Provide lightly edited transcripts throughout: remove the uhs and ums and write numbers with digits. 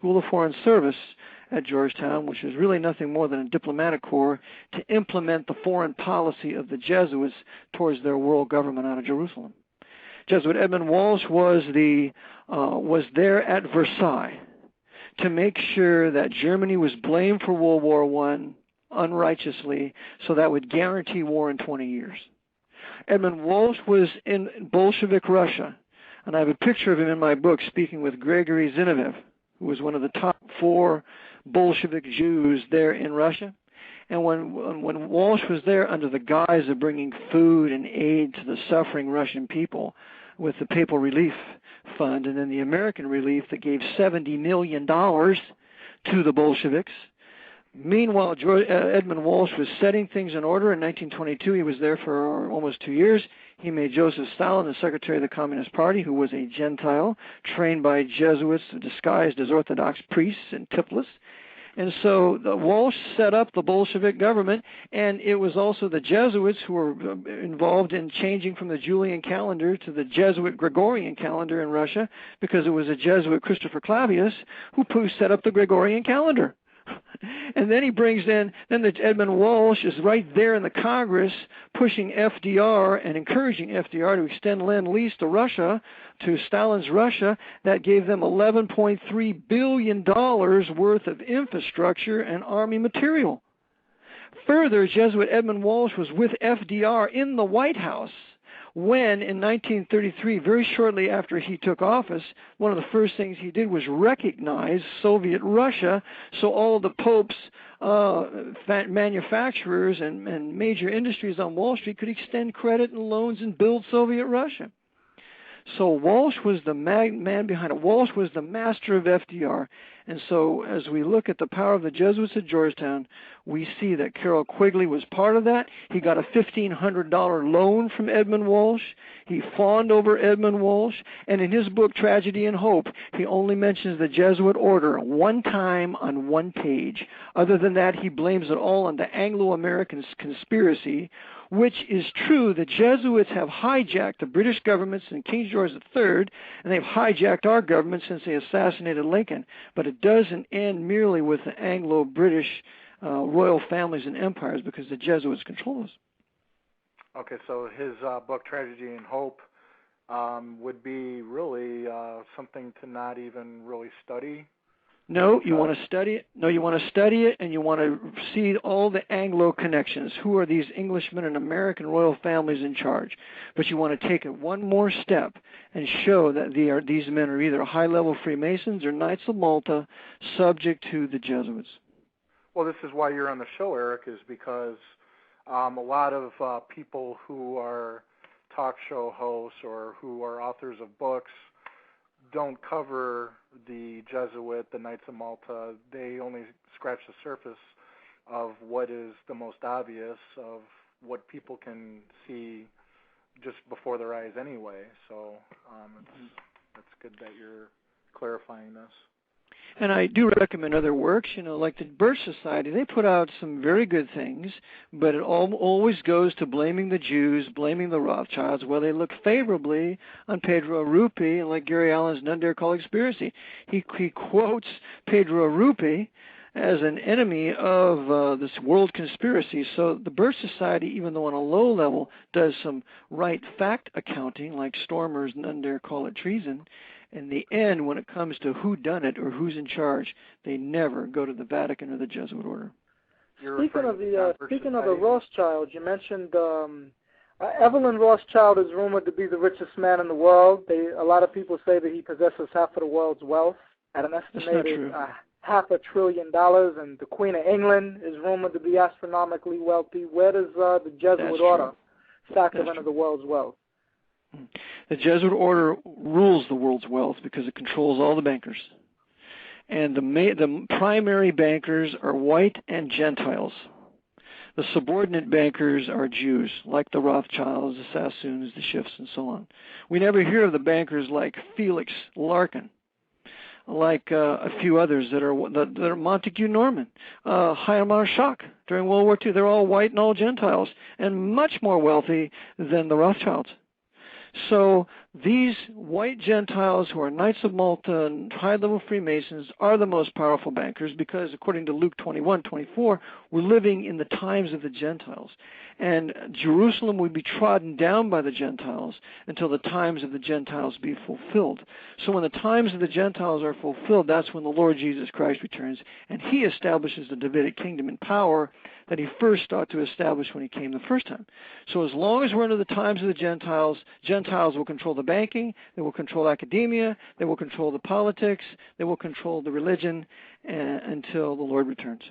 School of Foreign Service at Georgetown, which is really nothing more than a diplomatic corps to implement the foreign policy of the Jesuits towards their world government out of Jerusalem. Jesuit Edmund Walsh was there at Versailles to make sure that Germany was blamed for World War I unrighteously, so that would guarantee war in 20 years. Edmund Walsh was in Bolshevik Russia, and I have a picture of him in my book speaking with Gregory Zinoviev, who was one of the top 4 Bolshevik Jews there in Russia. And when Walsh was there under the guise of bringing food and aid to the suffering Russian people with the Papal Relief Fund and then the American Relief that gave $70 million to the Bolsheviks, meanwhile, Edmund Walsh was setting things in order. In 1922, he was there for almost 2 years. He made Joseph Stalin the secretary of the Communist Party, who was a Gentile, trained by Jesuits disguised as Orthodox priests in Tiflis. And so Walsh set up the Bolshevik government, and it was also the Jesuits who were involved in changing from the Julian calendar to the Jesuit Gregorian calendar in Russia, because it was a Jesuit, Christopher Clavius, who set up the Gregorian calendar. And then he brings in, then Edmund Walsh is right there in the Congress pushing FDR and encouraging FDR to extend Lend-Lease to Russia, to Stalin's Russia, that gave them $11.3 billion worth of infrastructure and army material. Further, Jesuit Edmund Walsh was with FDR in the White House when, in 1933, very shortly after he took office, one of the first things he did was recognize Soviet Russia, so all of the Pope's manufacturers and major industries on Wall Street could extend credit and loans and build Soviet Russia. So Walsh was the man behind it. Walsh was the master of FDR. And so as we look at the power of the Jesuits at Georgetown, we see that Carroll Quigley was part of that. He got a $1,500 loan from Edmund Walsh. He fawned over Edmund Walsh. And in his book, Tragedy and Hope, he only mentions the Jesuit order one time on one page. Other than that, he blames it all on the Anglo-American conspiracy, which is true. The Jesuits have hijacked the British government since King George III, and they've hijacked our government since they assassinated Lincoln. But it doesn't end merely with the Anglo-British royal families and empires, because the Jesuits control us. Okay, so his book, Tragedy and Hope, would be really something to not even really study? No, you want to study it. No, you want to study it, and you want to see all the Anglo connections. Who are these Englishmen and American royal families in charge? But you want to take it one more step and show that these men are either high-level Freemasons or Knights of Malta, subject to the Jesuits. Well, this is why you're on the show, Eric, is because a lot of people who are talk show hosts or who are authors of books don't cover the Jesuit, the Knights of Malta. They only scratch the surface of what is the most obvious, of what people can see just before their eyes anyway. So it's good that you're clarifying this. And I do recommend other works, like the Birch Society. They put out some very good things, but it always goes to blaming the Jews, blaming the Rothschilds, where they look favorably on Pedro Arrupe, and like Gary Allen's None Dare Call Conspiracy. He quotes Pedro Arrupe as an enemy of this world conspiracy. So the Birch Society, even though on a low level, does some right fact accounting, like Stormer's None Dare Call It Treason. In the end, when it comes to who done it or who's in charge, they never go to the Vatican or the Jesuit order. Speaking of the Rothschilds, you mentioned Evelyn Rothschild is rumored to be the richest man in the world. A lot of people say that he possesses half of the world's wealth at an estimated $500 billion, and the Queen of England is rumored to be astronomically wealthy. Where does the Jesuit order factor into the world's wealth? The Jesuit order rules the world's wealth because it controls all the bankers. And the primary bankers are white and Gentiles. The subordinate bankers are Jews, like the Rothschilds, the Sassoons, the Schiffs, and so on. We never hear of the bankers like Felix Larkin, like a few others that are Montague Norman, Hjalmar Schacht during World War II. They're all white and all Gentiles, and much more wealthy than the Rothschilds. So These white Gentiles who are Knights of Malta and high-level Freemasons are the most powerful bankers because, according to Luke 21:24, we're living in the times of the Gentiles. And Jerusalem would be trodden down by the Gentiles until the times of the Gentiles be fulfilled. So when the times of the Gentiles are fulfilled, that's when the Lord Jesus Christ returns, and he establishes the Davidic kingdom in power that he first sought to establish when he came the first time. So as long as we're under the times of the Gentiles, Gentiles will control the banking, they will control academia, they will control the politics, they will control the religion until the Lord returns.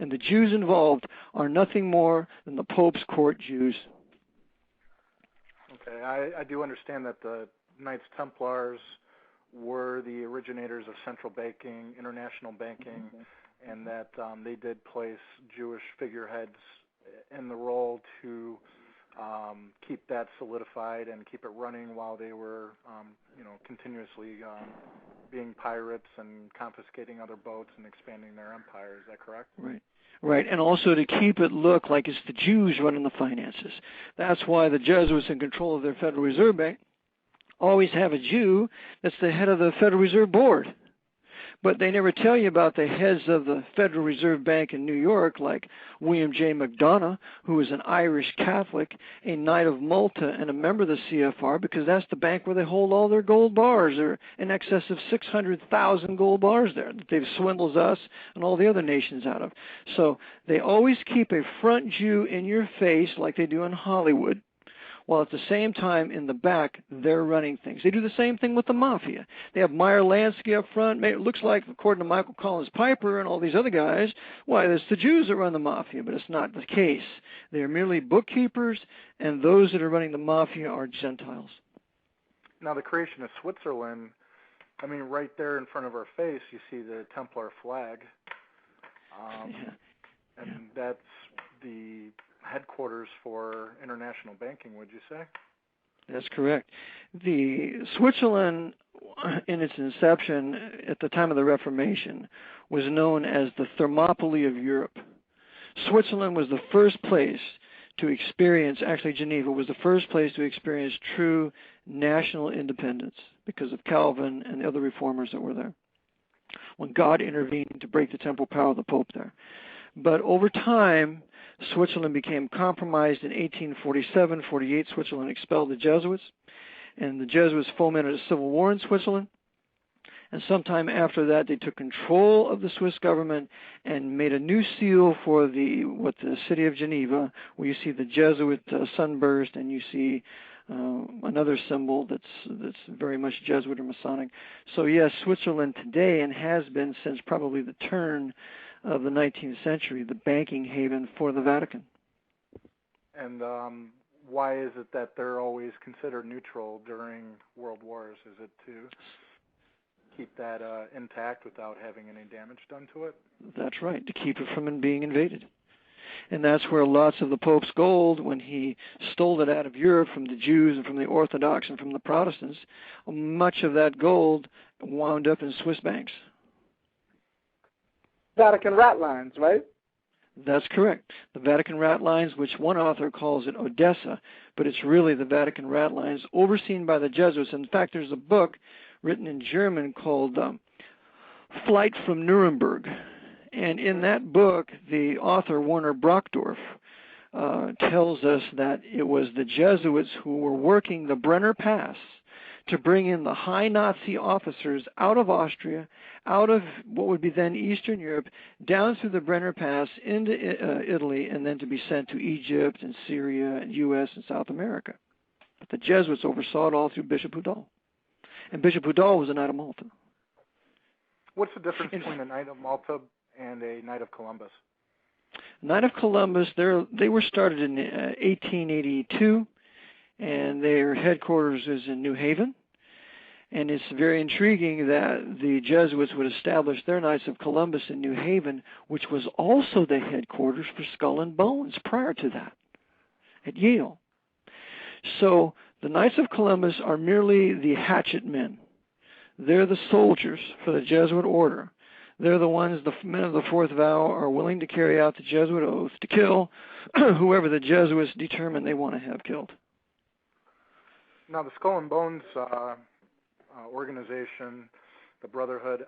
And the Jews involved are nothing more than the Pope's court Jews. Okay, I do understand that the Knights Templars were the originators of central banking, international banking, and that they did place Jewish figureheads in the role to keep that solidified and keep it running while they were, continuously being pirates and confiscating other boats and expanding their empire. Is that correct? Right, and also to keep it look like it's the Jews running the finances. That's why the Jesuits in control of their Federal Reserve Bank always have a Jew that's the head of the Federal Reserve Board. But they never tell you about the heads of the Federal Reserve Bank in New York, like William J. McDonough, who is an Irish Catholic, a Knight of Malta, and a member of the CFR, because that's the bank where they hold all their gold bars. There are in excess of 600,000 gold bars there that they've swindled us and all the other nations out of. So they always keep a front Jew in your face like they do in Hollywood, while at the same time, in the back, they're running things. They do the same thing with the mafia. They have Meyer Lansky up front. It looks like, according to Michael Collins Piper and all these other guys, why, it's the Jews that run the mafia, but it's not the case. They are merely bookkeepers, and those that are running the mafia are Gentiles. Now, the creation of Switzerland, right there in front of our face, you see the Templar flag. And that's the headquarters for international banking, would you say? That's correct. The Switzerland, in its inception at the time of the Reformation, was known as the Thermopylae of Europe. Switzerland was the first place to experience, actually Geneva was the first place to experience true national independence because of Calvin and the other reformers that were there, when God intervened to break the temporal power of the Pope there. But over time, Switzerland became compromised in 1847-48. Switzerland expelled the Jesuits, and the Jesuits fomented a civil war in Switzerland. And sometime after that, they took control of the Swiss government and made a new seal for the city of Geneva, where you see the Jesuit sunburst, and you see another symbol that's very much Jesuit or Masonic. So yes, Switzerland today, and has been since probably the turn of the 19th century, the banking haven for the Vatican. And why is it that they're always considered neutral during world wars? Is it to keep that intact without having any damage done to it? That's right, to keep it from being invaded. And that's where lots of the Pope's gold, when he stole it out of Europe from the Jews and from the Orthodox and from the Protestants, much of that gold wound up in Swiss banks. Vatican rat lines, right? That's correct. The Vatican rat lines, which one author calls it Odessa, but it's really the Vatican rat lines overseen by the Jesuits. In fact, there's a book written in German called Flight from Nuremberg. And in that book, the author, Werner Brockdorf, tells us that it was the Jesuits who were working the Brenner Pass to bring in the high Nazi officers out of Austria, out of what would be then Eastern Europe, down through the Brenner Pass into Italy, and then to be sent to Egypt and Syria and U.S. and South America. But the Jesuits oversaw it all through Bishop Udall. And Bishop Udall was a Knight of Malta. What's the difference between a Knight of Malta and a Knight of Columbus? Knight of Columbus, they were started in 1882, and their headquarters is in New Haven. And it's very intriguing that the Jesuits would establish their Knights of Columbus in New Haven, which was also the headquarters for Skull and Bones prior to that, at Yale. So the Knights of Columbus are merely the hatchet men. They're the soldiers for the Jesuit order. They're the ones, the men of the fourth vow, are willing to carry out the Jesuit oath to kill whoever the Jesuits determine they want to have killed. Now, the Skull and Bones organization, the Brotherhood,